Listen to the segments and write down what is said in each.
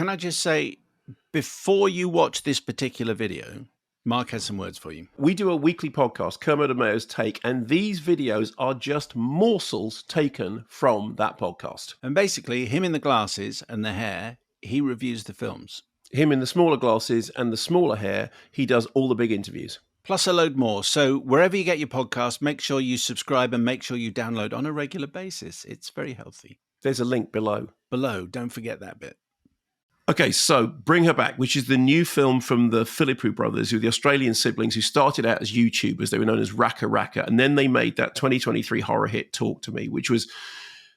can I just say, before you watch this particular video, Mark has some words for you. We do a weekly podcast, Kermode and Mayo's Take, and these videos are just morsels taken from that podcast. And basically, him in the glasses and the hair, he reviews the films. Him in the smaller glasses and the smaller hair, he does all the big interviews. Plus a load more. So wherever you get your podcast, make sure you subscribe and make sure you download on a regular basis. It's very healthy. There's a link below. Don't forget that bit. Okay, so Bring Her Back, which is the new film from the Philippou brothers, who are the Australian siblings who started out as YouTubers. They were known as Raka Raka, and then they made that 2023 horror hit Talk to Me, which was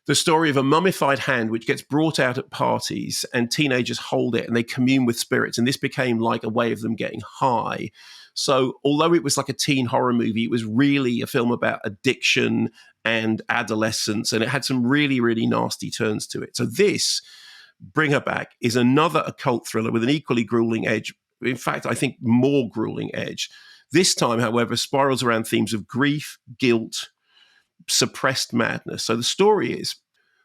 the story of a mummified hand which gets brought out at parties, and teenagers hold it and they commune with spirits, and this became like a way of them getting high. So although it was like a teen horror movie, it was really a film about addiction and adolescence, and it had some really, really nasty turns to it. So this, Bring Her Back, is another occult thriller with an equally grueling edge. In fact, I think more grueling edge. This time, however, spirals around themes of grief, guilt, suppressed madness. So the story is,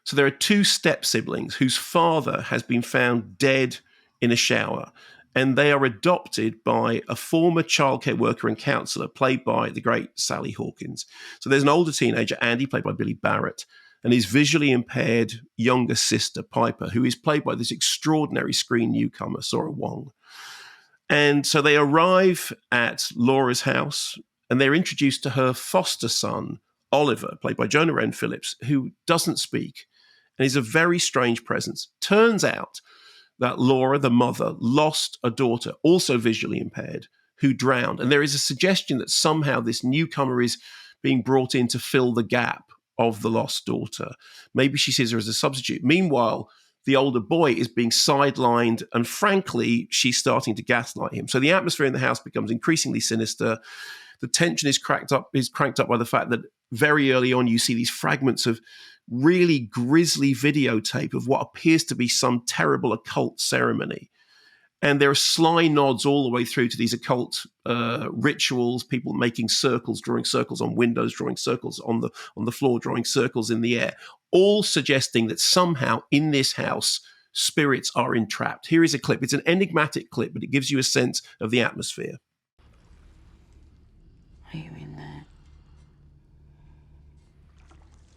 so there are two step siblings whose father has been found dead in a shower, and they are adopted by a former childcare worker and counsellor played by the great Sally Hawkins. So there's an older teenager, Andy, played by Billy Barrett, and his visually impaired younger sister, Piper, who is played by this extraordinary screen newcomer, Sora Wong. And so they arrive at Laura's house, and they're introduced to her foster son, Oliver, played by Jonah Wren Phillips, who doesn't speak and is a very strange presence. Turns out that Laura, the mother, lost a daughter, also visually impaired, who drowned. And there is a suggestion that somehow this newcomer is being brought in to fill the gap of the lost daughter. Maybe she sees her as a substitute. Meanwhile, the older boy is being sidelined, and frankly, she's starting to gaslight him. So the atmosphere in the house becomes increasingly sinister. The tension is cranked up by the fact that very early on you see these fragments of really grisly videotape of what appears to be some terrible occult ceremony. And there are sly nods all the way through to these occult rituals, people making circles, drawing circles on windows, drawing circles on the floor, drawing circles in the air, all suggesting that somehow in this house, spirits are entrapped. Here is a clip. It's an enigmatic clip, but it gives you a sense of the atmosphere. Are you in there?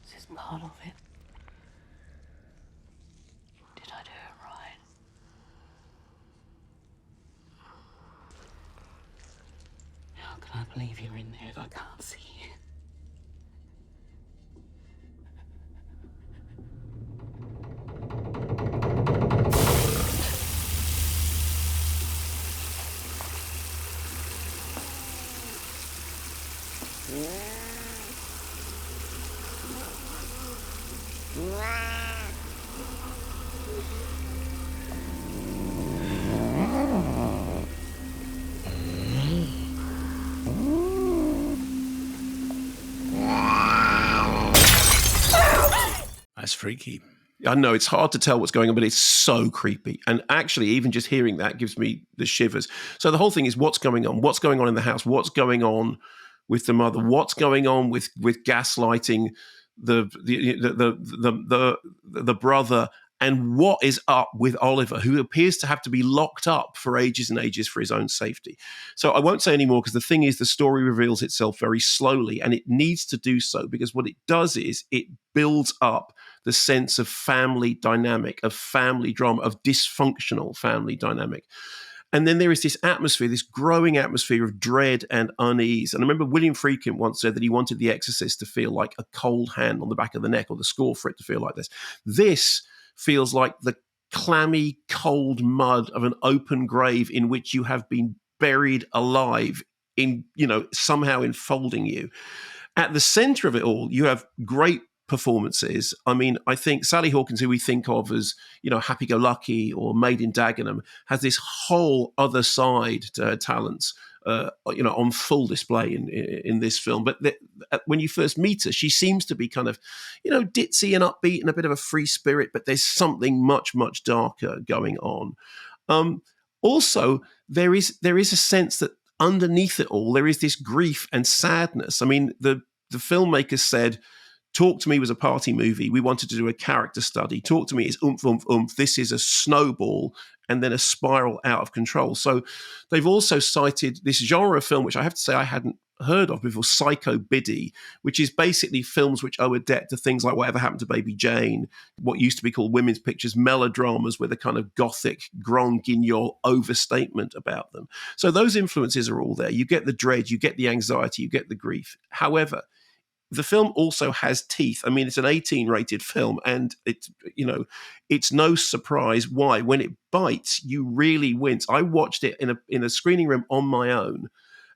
Is this part of it? Did I do it right? How can I believe you're in there if I can't see you? That's freaky. I know it's hard to tell what's going on, but it's so creepy. And actually, even just hearing that gives me the shivers. So the whole thing is what's going on? What's going on in the house? What's going on with the mother? What's going on with gaslighting the brother? And what is up with Oliver, who appears to have to be locked up for ages and ages for his own safety? So I won't say any more, because the thing is, the story reveals itself very slowly, and it needs to do so, because what it does is it builds up the sense of family dynamic, of family drama, of dysfunctional family dynamic. And then there is this atmosphere, this growing atmosphere of dread and unease. And I remember William Friedkin once said that he wanted The Exorcist to feel like a cold hand on the back of the neck, or the score for it to feel like this. This feels like the clammy, cold mud of an open grave in which you have been buried alive, in, somehow enfolding you. At the center of it all, you have great performances. I mean, I think Sally Hawkins, who we think of as, happy-go-lucky or Made in Dagenham, has this whole other side to her talents, on full display in this film. But when you first meet her, she seems to be kind of, ditzy and upbeat and a bit of a free spirit, but there's something much, much darker going on. Also, there is a sense that underneath it all, there is this grief and sadness. I mean, the filmmakers said, Talk to Me was a party movie. We wanted to do a character study. Talk to Me is oomph, oomph, oomph. This is a snowball and then a spiral out of control. So they've also cited this genre of film, which I have to say I hadn't heard of before, psycho biddy, which is basically films which owe a debt to things like Whatever Happened to Baby Jane, what used to be called women's pictures, melodramas with a kind of gothic, grand guignol overstatement about them. So those influences are all there. You get the dread, you get the anxiety, you get the grief. However, the film also has teeth. I mean, it's an 18 rated film, and it's no surprise why when it bites, you really wince. I watched it in a screening room on my own,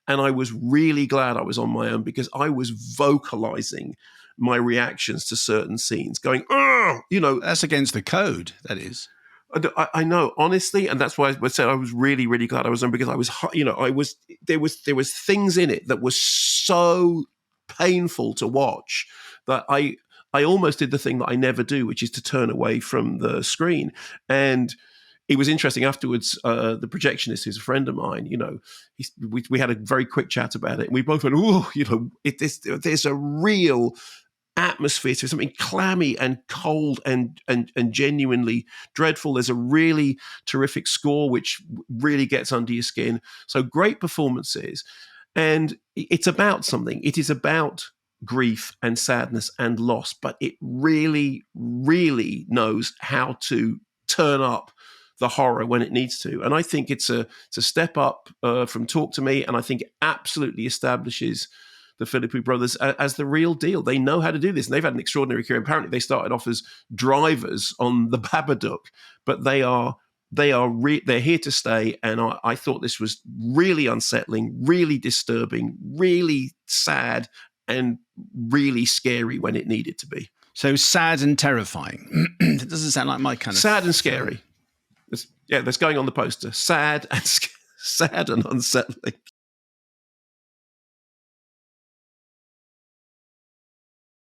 and I was really glad I was on my own because I was vocalizing my reactions to certain scenes, going, "Oh, That's against the code, that is. I know, honestly, and that's why I said I was really, really glad I was on, because I was, there was things in it that was so painful to watch that I almost did the thing that I never do, which is to turn away from the screen. And it was interesting afterwards. The projectionist, who's a friend of mine, we had a very quick chat about it, and we both went, "Oh, there's a real atmosphere to something clammy and cold and genuinely dreadful. There's a really terrific score which really gets under your skin. So great performances, and it's about something. It is about grief and sadness and loss, but it really, really knows how to turn up the horror when it needs to. And I think it's a step up from Talk to Me, and I think it absolutely establishes the Philippe brothers as the real deal. They know how to do this, and they've had an extraordinary career. Apparently, they started off as drivers on the Babadook, but they're here to stay. And I thought this was really unsettling, really disturbing, really sad, and really scary when it needed to be. So sad and terrifying. It doesn't sound like my kind of sad and scary. That's going on the poster. Sad and unsettling.